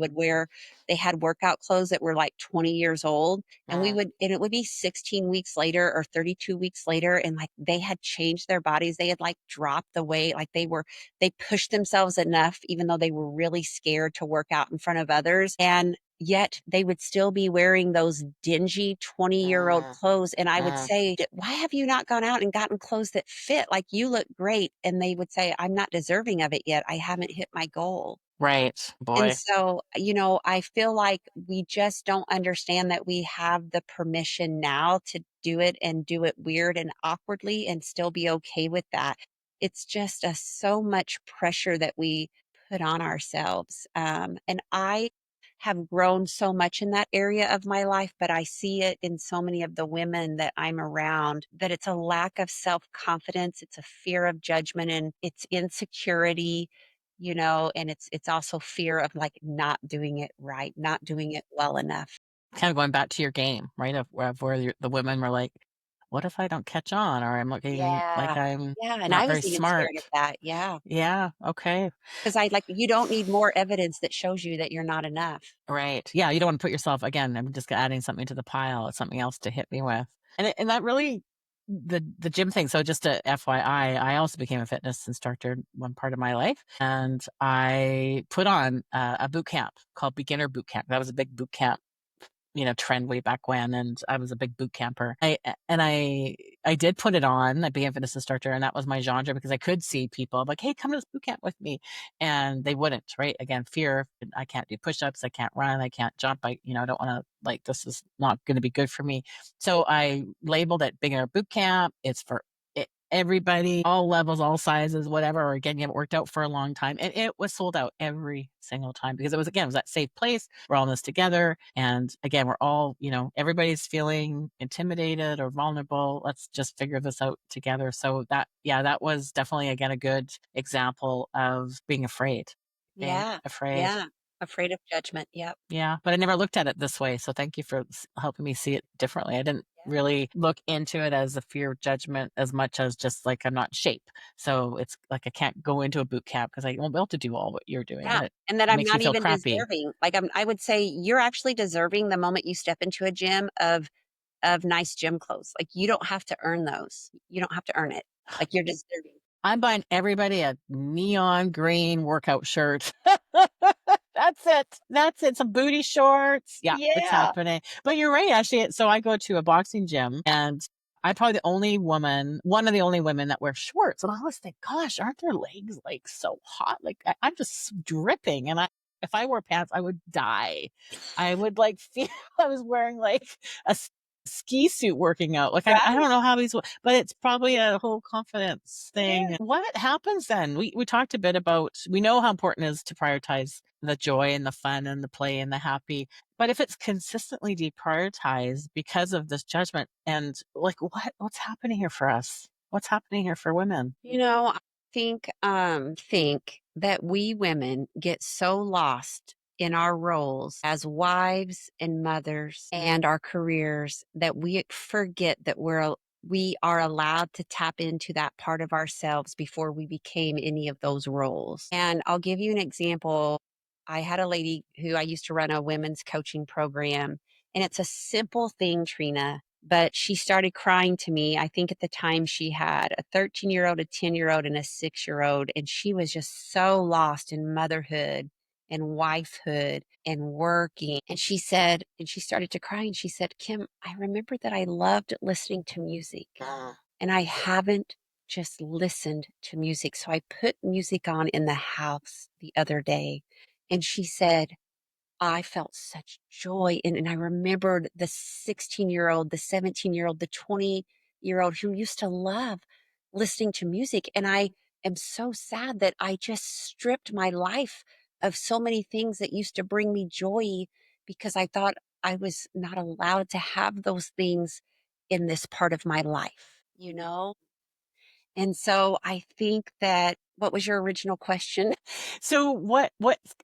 had workout clothes that were like 20 years old, mm, and it would be 16 weeks later or 32 weeks later, and like they had changed their bodies. They had like dropped the weight, like they pushed themselves enough, even though they were really scared to work out in front of others. And yet they would still be wearing those dingy 20-year-old mm, clothes. And I would mm. say, Why have you not gone out and gotten clothes that fit? Like you look great. And they would say, I'm not deserving of it yet. I haven't hit my goal. Right, And boy. so, I feel like we just don't understand that we have the permission now to do it and do it weird and awkwardly and still be okay with that. It's just so much pressure that we put on ourselves. And I have grown so much in that area of my life, but I see it in so many of the women that I'm around that it's a lack of self confidence, it's a fear of judgment, and it's insecurity, and it's also fear of like not doing it right, not doing it well enough. Kind of going back to your game, right? Of where the women were like, "What if I don't catch on, or I'm looking like Yeah. I'm Yeah. And not I very was even scared of smart?" that. Yeah. Yeah. Okay. Because I like, you don't need more evidence that shows you that you're not enough. Right. Yeah. You don't want to put yourself again. I'm just adding something to the pile. It's something else to hit me with, and that really the gym thing. So just a FYI, I also became a fitness instructor one part of my life, and I put on a boot camp called Beginner Boot Camp. That was a big boot camp, trend way back when, and I was a big boot camper. I did put it on. I became a fitness instructor, and that was my genre because I could see people like, "Hey, come to this boot camp with me," and they wouldn't. Right? Again, fear. I can't do push-ups. I can't run. I can't jump. I don't want to, like, this is not going to be good for me. So I labeled it beginner boot camp. It's for everybody, all levels, all sizes, whatever. Or again, you haven't worked out for a long time, and it was sold out every single time because it was that safe place. We're all in this together, and again, we're all, everybody's feeling intimidated or vulnerable. Let's just figure this out together. So that was definitely again a good example of being afraid. Being Yeah. afraid. Yeah. Afraid of judgment. Yep. Yeah, but I never looked at it this way. So thank you for helping me see it differently. I didn't Yeah. really look into it as a fear of judgment as much as just like I'm not in shape. So it's like I can't go into a boot camp because I won't be able to do all what you're doing. Yeah. And it And that I'm makes me not feel even crappy. deserving. Like I would say you're actually deserving the moment you step into a gym of nice gym clothes. Like you don't have to earn those. You don't have to earn it. Like you're deserving. I'm buying everybody a neon green workout shirt. That's it. That's it. Some booty shorts. Yeah, it's Yeah. happening. But you're right, actually. So I go to a boxing gym, and I'm probably the only woman, one of the only women that wear shorts. And I always think, gosh, aren't their legs like so hot? Like I'm just dripping. And if I wore pants, I would die. I would like feel I was wearing like a ski suit working out. Like I Right. don't know how these, but it's probably a whole confidence It thing. is. What happens then? We talked a bit about, we know how important it is to prioritize the joy and the fun and the play and the happy. But if it's consistently deprioritized because of this judgment, and like what's happening here for us? What's happening here for women? I think that we women get so lost in our roles as wives and mothers and our careers that we forget that we are allowed to tap into that part of ourselves before we became any of those roles. And I'll give you an example. I had a lady who I used to run a women's coaching program, and it's a simple thing, Trina, but she started crying to me. I think at the time she had a 13-year-old, a 10-year-old, and a 6-year-old, and she was just so lost in motherhood and wifehood and working. And she started to cry and she said, Kim, I remember that I loved listening to music and I haven't just listened to music. So I put music on in the house the other day. And she said, I felt such joy. And I remembered the 16-year-old, the 17-year-old, the 20-year-old who used to love listening to music. And I am so sad that I just stripped my life of so many things that used to bring me joy because I thought I was not allowed to have those things in this part of my life? And so I think that what was your original question? So what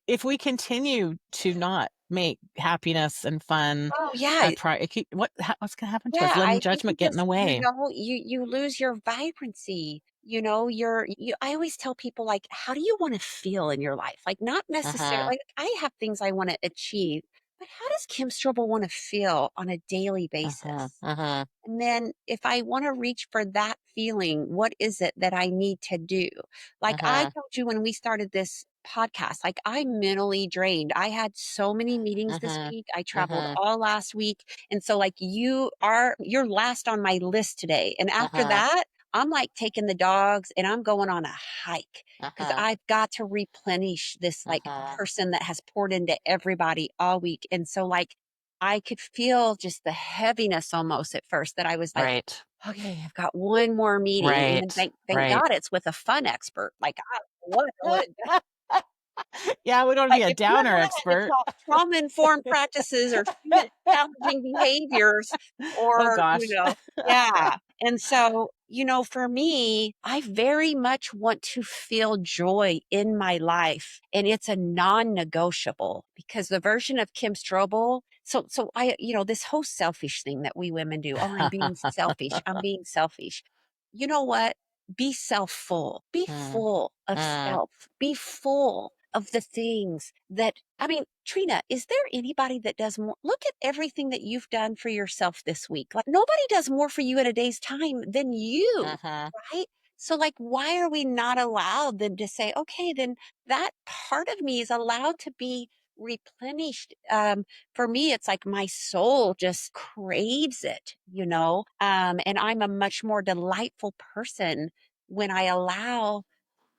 if we continue to not make happiness and fun Oh, yeah. a what's going to happen to us? Yeah, Letting I think you judgment get in just the way. you lose your vibrancy. I always tell people like, how do you want to feel in your life? Like not necessarily Uh-huh. like I have things I want to achieve, but how does Kim Strobel want to feel on a daily Uh-huh. basis? Uh-huh. And then if I want to reach for that feeling, what is it that I need to do? Like I Uh-huh. told you when we started this podcast, like I'm mentally drained. I had so many meetings this Uh-huh. week. I traveled Uh-huh. all last week. And so like you're last on my list today. And after Uh-huh. that, I'm like taking the dogs and I'm going on a hike because Uh-huh. I've got to replenish this like Uh-huh. person that has poured into everybody all week. And so like I could feel just the heaviness almost at first that I was like, Right. okay, I've got one more meeting. And then Right. thank Right. God it's with a fun expert. Like I don't know what Yeah, we don't Like, be a if you're downer not into expert. trauma-informed practices or challenging behaviors Oh or, gosh. yeah. And so, for me, I very much want to feel joy in my life, and it's a non-negotiable because the version of Kim Strobel, so I, this whole selfish thing that we women do. Oh, I'm being selfish. I'm being selfish. You know what? Be self-full. Be Mm, full of mm. self. Be full of the things that, I mean, Trina, is there anybody that does more? Look at everything that you've done for yourself this week. Like, nobody does more for you in a day's time than you, Mhm. right? So, like, why are we not allowed then to say, okay, then that part of me is allowed to be replenished? For me, it's like my soul just craves it, and I'm a much more delightful person when I allow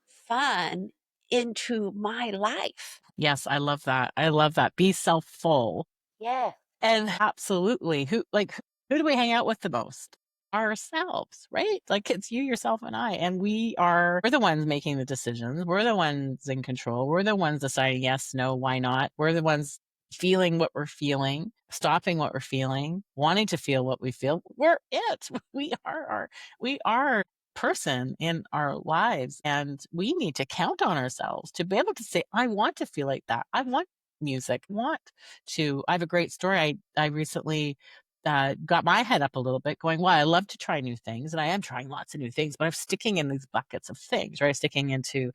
fun into my life. Yes, I love that. I love that. Be self-full. Yeah. And absolutely. Who do we hang out with the most? Ourselves, right? Like it's you, yourself, and I. And we're the ones making the decisions. We're the ones in control. We're the ones deciding yes, no, why not. We're the ones feeling what we're feeling, stopping what we're feeling, wanting to feel what we feel. We're it. We are person in our lives. And we need to count on ourselves to be able to say, I want to feel like that. I want music, want to I have a great story. I recently got my head up a little bit going, well, I love to try new things and I am trying lots of new things, but I'm sticking in these buckets of things, right? Sticking into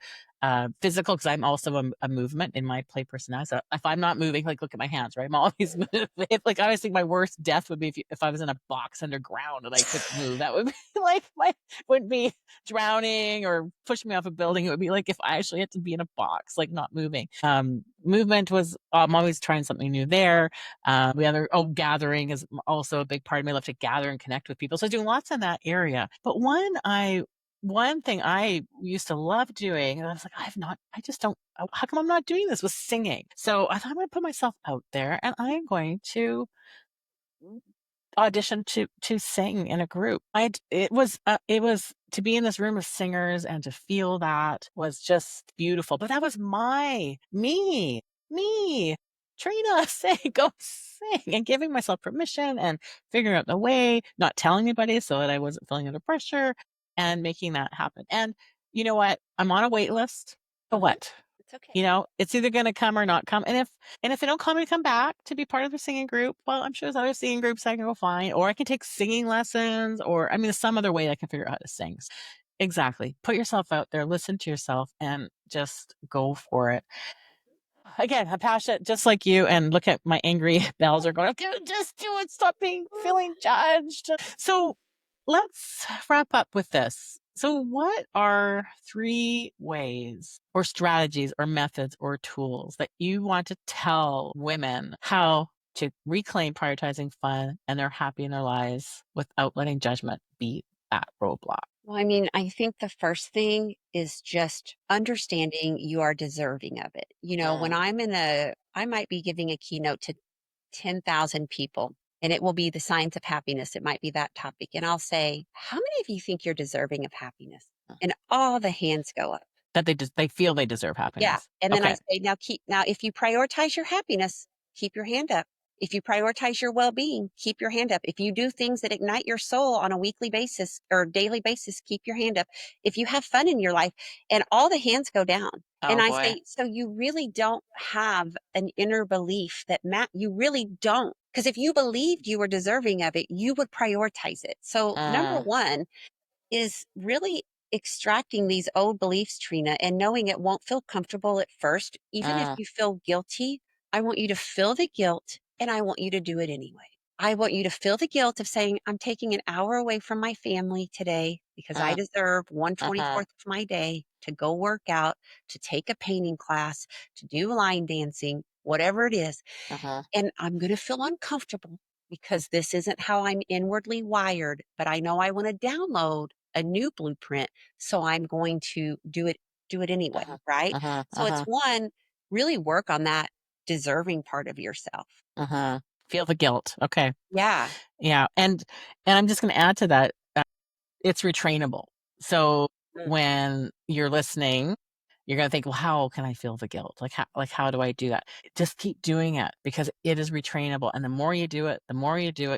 physical because I'm also a movement in my play personality. So if I'm not moving, like look at my hands, right? I'm always moving. Like I always think my worst death would be if I was in a box underground and I couldn't move. That would be like would be drowning or pushing me off a building. It would be like if I actually had to be in a box, like not moving. Movement was, I'm always trying something new there. Gathering is also a big part of me. I love to gather and connect with people. So doing lots in that area. But one thing I used to love doing, and I was like, I just don't, how come I'm not doing this, was singing. So I thought I'm going to put myself out there and I'm going to audition to sing in a group. It was to be in this room of singers and to feel that was just beautiful. But that was me, Trina, say go sing and giving myself permission and figuring out the way, not telling anybody so that I wasn't feeling under pressure and making that happen. And you know what? I'm on a wait list. So Uh-huh. what? It's okay. It's either going to come or not come. And if they don't call me to come back to be part of the singing group, well, I'm sure there's other singing groups I can go find, or I can take singing lessons, or I mean, there's some other way I can figure out how to sing. Exactly. Put yourself out there, listen to yourself, and just go for it. Again, I'm passionate just like you, and look at my angry bells are going, okay, just do it. Stop being feeling judged. So let's wrap up with this. So, what are 3 ways or strategies or methods or tools that you want to tell women how to reclaim prioritizing fun and they're happy in their lives without letting judgment be that roadblock? Well, I mean, I think the first thing is just understanding you are deserving of it. When Mm, I might be giving a keynote to 10,000 people, and it will be the signs of happiness. It might be that topic. And I'll say, how many of you think you're deserving of happiness? mm. And all the hands go up. That they feel they deserve Yeah. happiness. And then I Okay. say, now, if you prioritize your happiness, keep your hand up. If you prioritize your well being, keep your hand up. If you do things that ignite your soul on a weekly basis or daily basis, keep your hand up. If you have fun in your life, and all the hands go down. And Oh I boy. say, so you really don't have an inner belief that you really don't. Because if you believed you were deserving of it, you would prioritize it. So, number Mm, one, is really extracting these old beliefs, Trina, and knowing it won't feel comfortable at first. Even if mm, you feel guilty, I want you to feel the guilt and I want you to do it anyway. I want you to feel the guilt of saying, I'm taking an hour away from my family today because I mm, deserve mhm, 1/24th of my day to go work out, to take a painting class, to do line dancing, whatever it is. mhm, And I'm going to feel uncomfortable because this isn't how I'm inwardly wired, but I know I want to download a new blueprint. So I'm going to do it anyway. mhm, Right. mhm, So it's mhm, one, really work on that deserving part of yourself. mhm. Feel the guilt. Okay. Yeah. Yeah. And I'm just going to add to that. It's retrainable. So Mm. when you're listening you're going to think, well, how can I feel the guilt? How do I do that? Just keep doing it because it is retrainable. And the more you do it,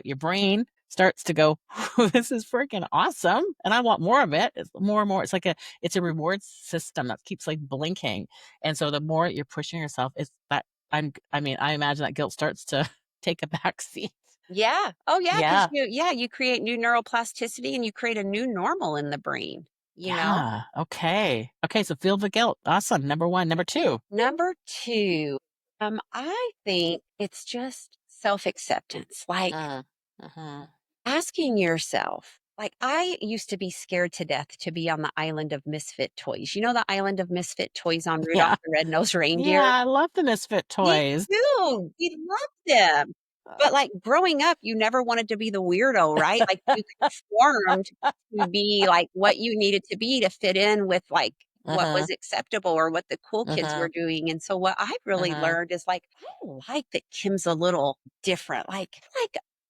your brain starts to go, this is freaking awesome. And I want more of it. It's more and more. It's a reward system that keeps like blinking. And so the more you're pushing yourself, it's that I imagine that guilt starts to take a back seat. Yeah. Oh, yeah. Because Yeah. you create new neuroplasticity and you create a new normal in the brain, you know? Yeah. Okay. Okay. So feel the guilt. Awesome. Number one. Number two. Number two, I think it's just self acceptance. Like, Mhm. asking yourself, like, I used to be scared to death to be on the island of misfit toys. You know, the island of misfit toys on Rudolph Yeah. the Red-Nosed Yeah. Reindeer? I love the misfit Me toys. too. We love them. But, like, growing up, you never wanted to be the weirdo, right? Like, you conformed to be, like, what you needed to be to fit in with, like, what Mhm. was acceptable or what the cool kids were Mhm. doing, and so what I've really Mhm. learned is, like, I like that Kim's a little different, like,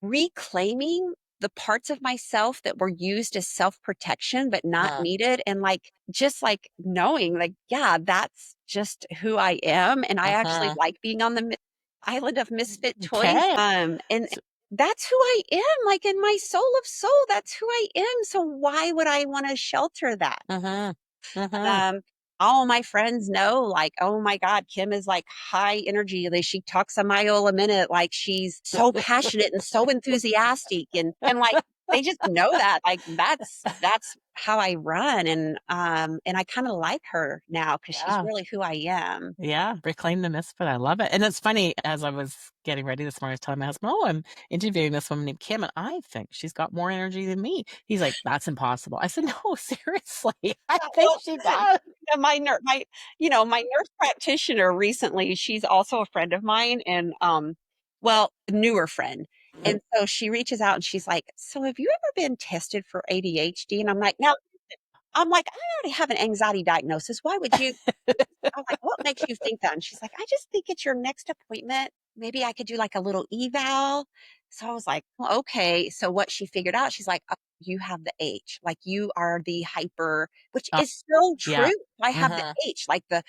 reclaiming the parts of myself that were used as self-protection but not Mhm. needed, and, like, just, like, knowing, like, yeah, that's just who I am, and I actually Mhm. like being on the island of misfit toys, Okay. and S that's who I am, like, in my soul of soul, that's who I am, so why would I wanna shelter that? Mhm. Mhm. Um, all my friends know, like, "Oh my god, Kim is, like, high energy, like, she talks a mile a minute, like, she's so passionate and so enthusiastic," like, they just know that, like, that's how I run, and I kinda like her now because she's Yeah. really who I am. Yeah, reclaim the misfit. I love it. And it's funny, as I was getting ready this morning, I was telling my husband, "Oh, I'm interviewing this woman named Kim, and I think she's got more energy than me." He's like, "That's impossible." I said, "No, seriously, I Yeah, think well, she does." my nurse practitioner recently, she's also a friend of mine and, well, a newer friend, and so she reaches out and she's like, "So have you ever been tested for ADHD?" And I'm like, "Now," I'm like, "I already have an anxiety diagnosis. Why would you?" I'm like, "What makes you think that?" And she's like, "I just think at your next appointment, maybe I could do like a little eval." So I was like, well, okay. So what she figured out, she's like, "Oh, you have the H, like you are the hyper," which Oh, is so true. yeah. I have the Mhm. H, like the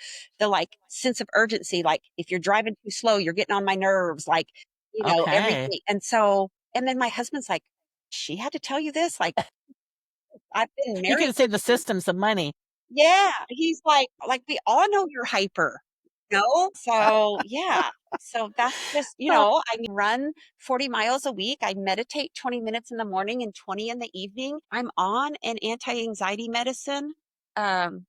like sense of urgency. Like if you're driving too slow, you're getting on my nerves, like, Okay. everything. And so, and then my husband's like, "She had to tell you this? Like, I've been You married." could save the system some money. Yeah, he's like, "We all know you're hyper." No? So, yeah. So that's just, Oh, I run 40 miles a week. I meditate 20 minutes in the morning and 20 in the evening. I'm on an anti-anxiety medicine. Um,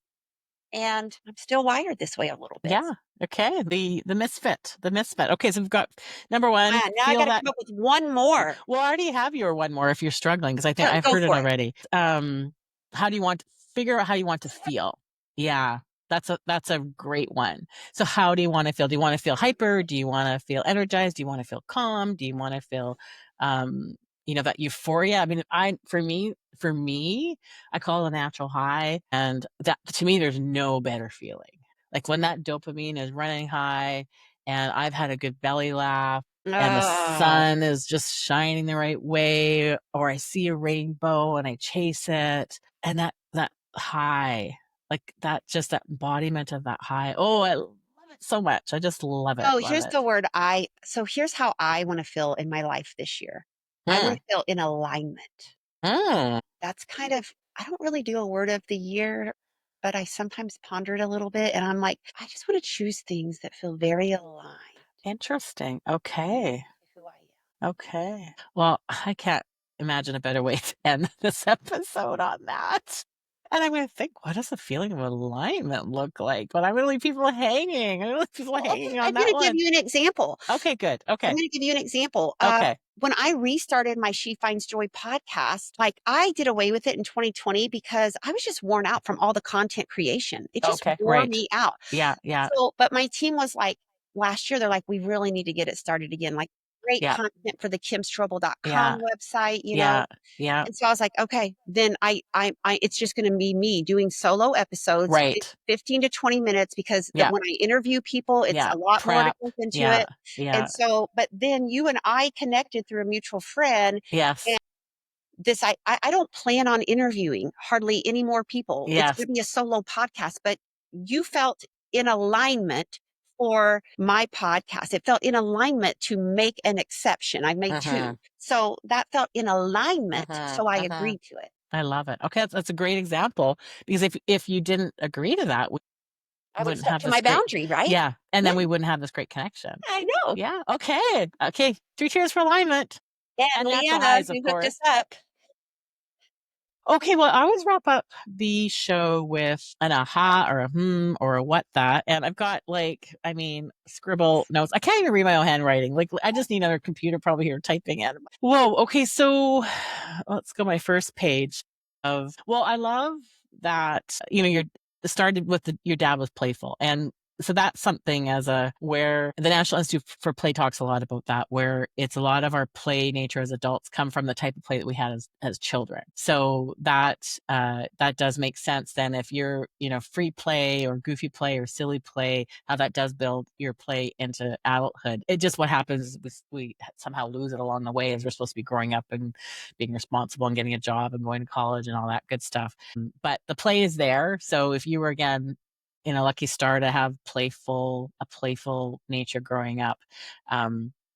and I'm still wired this way a little bit. yeah. Okay. The misfit. The misfit. Okay, so we've got number one, Man, now I feel gotta that. come up with one more. Well, I already have your one more if you're struggling, because I think I've Go heard it for it. already. How do you want figure out how you want to feel? Yeah, that's a great one. So how do you want to feel? Do you want to feel hyper? Do you want to feel energized? Do you want to feel calm? Do you want to feel um that euphoria? I mean, I for me, I call it a natural high. And that to me, there's no better feeling. Like when that dopamine is running high and I've had a good belly laugh and the Oh, sun is just shining the right way, or I see a rainbow and I chase it, and that high, like that embodiment of that high. Oh, I love it so much. I just love it, oh, love here's it. the word here's how I want to feel in my life this year. I want Mm. to feel in alignment. Mm. That's kind of, I don't really do a word of the year, but I sometimes ponder it a little bit and I'm like, I just want to choose things that feel very aligned Interesting. Okay. to who I am. Okay. Well, I can't imagine a better way to end this episode on that. And I'm going to think, what does the feeling of alignment look like? But I'm going to leave people hanging. I'm going to leave people Well, hanging I'm on going that to give one. you an example. Okay, good. I'm Okay. going to give you an example. Okay. When I restarted my She Finds Joy podcast, like I did away with it in 2020 because I was just worn out from all the content creation. It just Okay. wore Right. me out. Yeah. Yeah. So, but my team was like, last year, they're like, we really need to get it started again. Like, great Yeah. content for the kimstrobel.com Yeah. website, Yeah. Yeah. And so I was like, okay, then it's just going to be me doing solo episodes, Right. 15 to 20 minutes, because Yeah. when I interview people, it's Yeah. a lot more to Prep. go into Yeah. it. And Yeah. so, but then you and I connected through a mutual friend. Yes. And I don't plan on interviewing hardly any more people. It's Yes. going to be a solo podcast, but you felt in alignment for my podcast. It felt in alignment to make an exception. I made two. So that felt in alignment. So I agreed to it. I love it. Okay, that's a great example, because if you didn't agree to that, we I would wouldn't step have to this my great, boundary, right? yeah, and then Yeah, we wouldn't have this great connection. I know. Yeah. Okay. 3 cheers for alignment And and natural Leanna, highs, of who hooked course. us up. Okay, well, I always wrap up the show with an aha or a or a what that. And I've got scribble notes. I can't even read my own handwriting. Like, I just need another computer probably here typing in. Whoa. Okay. So let's go my first page well, I love that, you're started with your dad was playful. And so that's something where the National Institute for Play talks a lot about that, where it's a lot of our play nature as adults come from the type of play that we had as children. So that does make sense then, if you're, free play or goofy play or silly play, how that does build your play into adulthood. It just, what happens is we somehow lose it along the way, as we're supposed to be growing up and being responsible and getting a job and going to college and all that good stuff. But the play is there. So if you were, again, in a lucky star to have a playful nature growing up,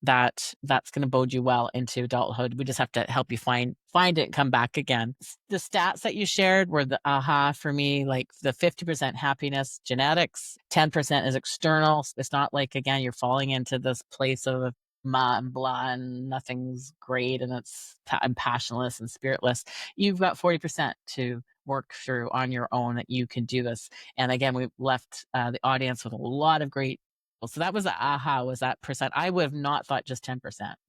that's going to bode you well into adulthood. We just have to help you find it and come back again. The stats that you shared were the aha for me, like the 50% happiness genetics, 10% is external. It's not like, again, you're falling into this place of ma and blah and nothing's great and I'm passionless and spiritless. You've got 40% to work through on your own, that you can do this. And again, we left the audience with a lot of great. So that was the aha, was that percent. I would have not thought just 10%.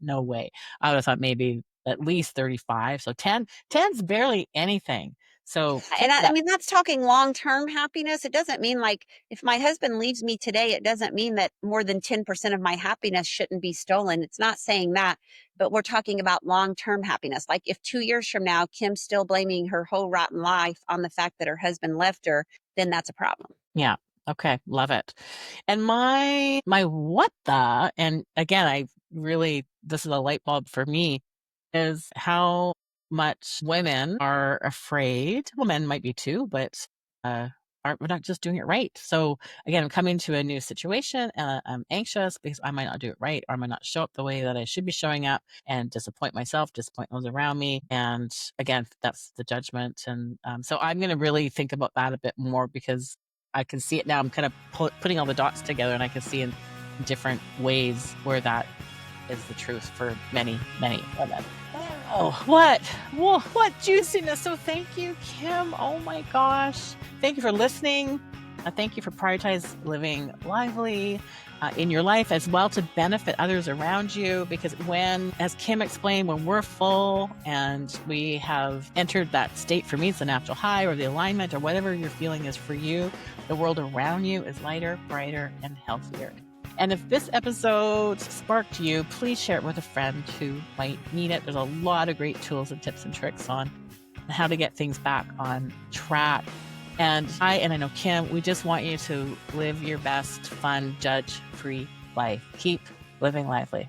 No way. I would have thought maybe at least 35. So 10's barely anything. So And I mean, that's talking long-term happiness. It doesn't mean, like, if my husband leaves me today, it doesn't mean that more than 10% of my happiness shouldn't be stolen. It's not saying that, but we're talking about long-term happiness. Like, if 2 years from now, Kim's still blaming her whole rotten life on the fact that her husband left her, then that's a problem. Yeah. Okay. Love it. And my what the, and again, this is a light bulb for me, is how much women are afraid. Well, men might be too, but we're not just doing it right. So again, I'm coming to a new situation and I'm anxious because I might not do it right, or I might not show up the way that I should be showing up, and disappoint myself, disappoint those around me. And again, that's the judgment. And so I'm going to really think about that a bit more, because I can see it now. I'm kind of putting all the dots together, and I can see in different ways where that is the truth for many, many women. Oh, what juiciness. So thank you, Kim. Oh my gosh. Thank you for listening. Thank you for prioritizing living lively in your life as well, to benefit others around you. Because as Kim explained, when we're full and we have entered that state, for me, it's the natural high or the alignment or whatever your feeling is for you, the world around you is lighter, brighter, and healthier. And if this episode sparked you, please share it with a friend who might need it. There's a lot of great tools and tips and tricks on how to get things back on track. And I know Kim, we just want you to live your best, fun, judge-free life. Keep living lively.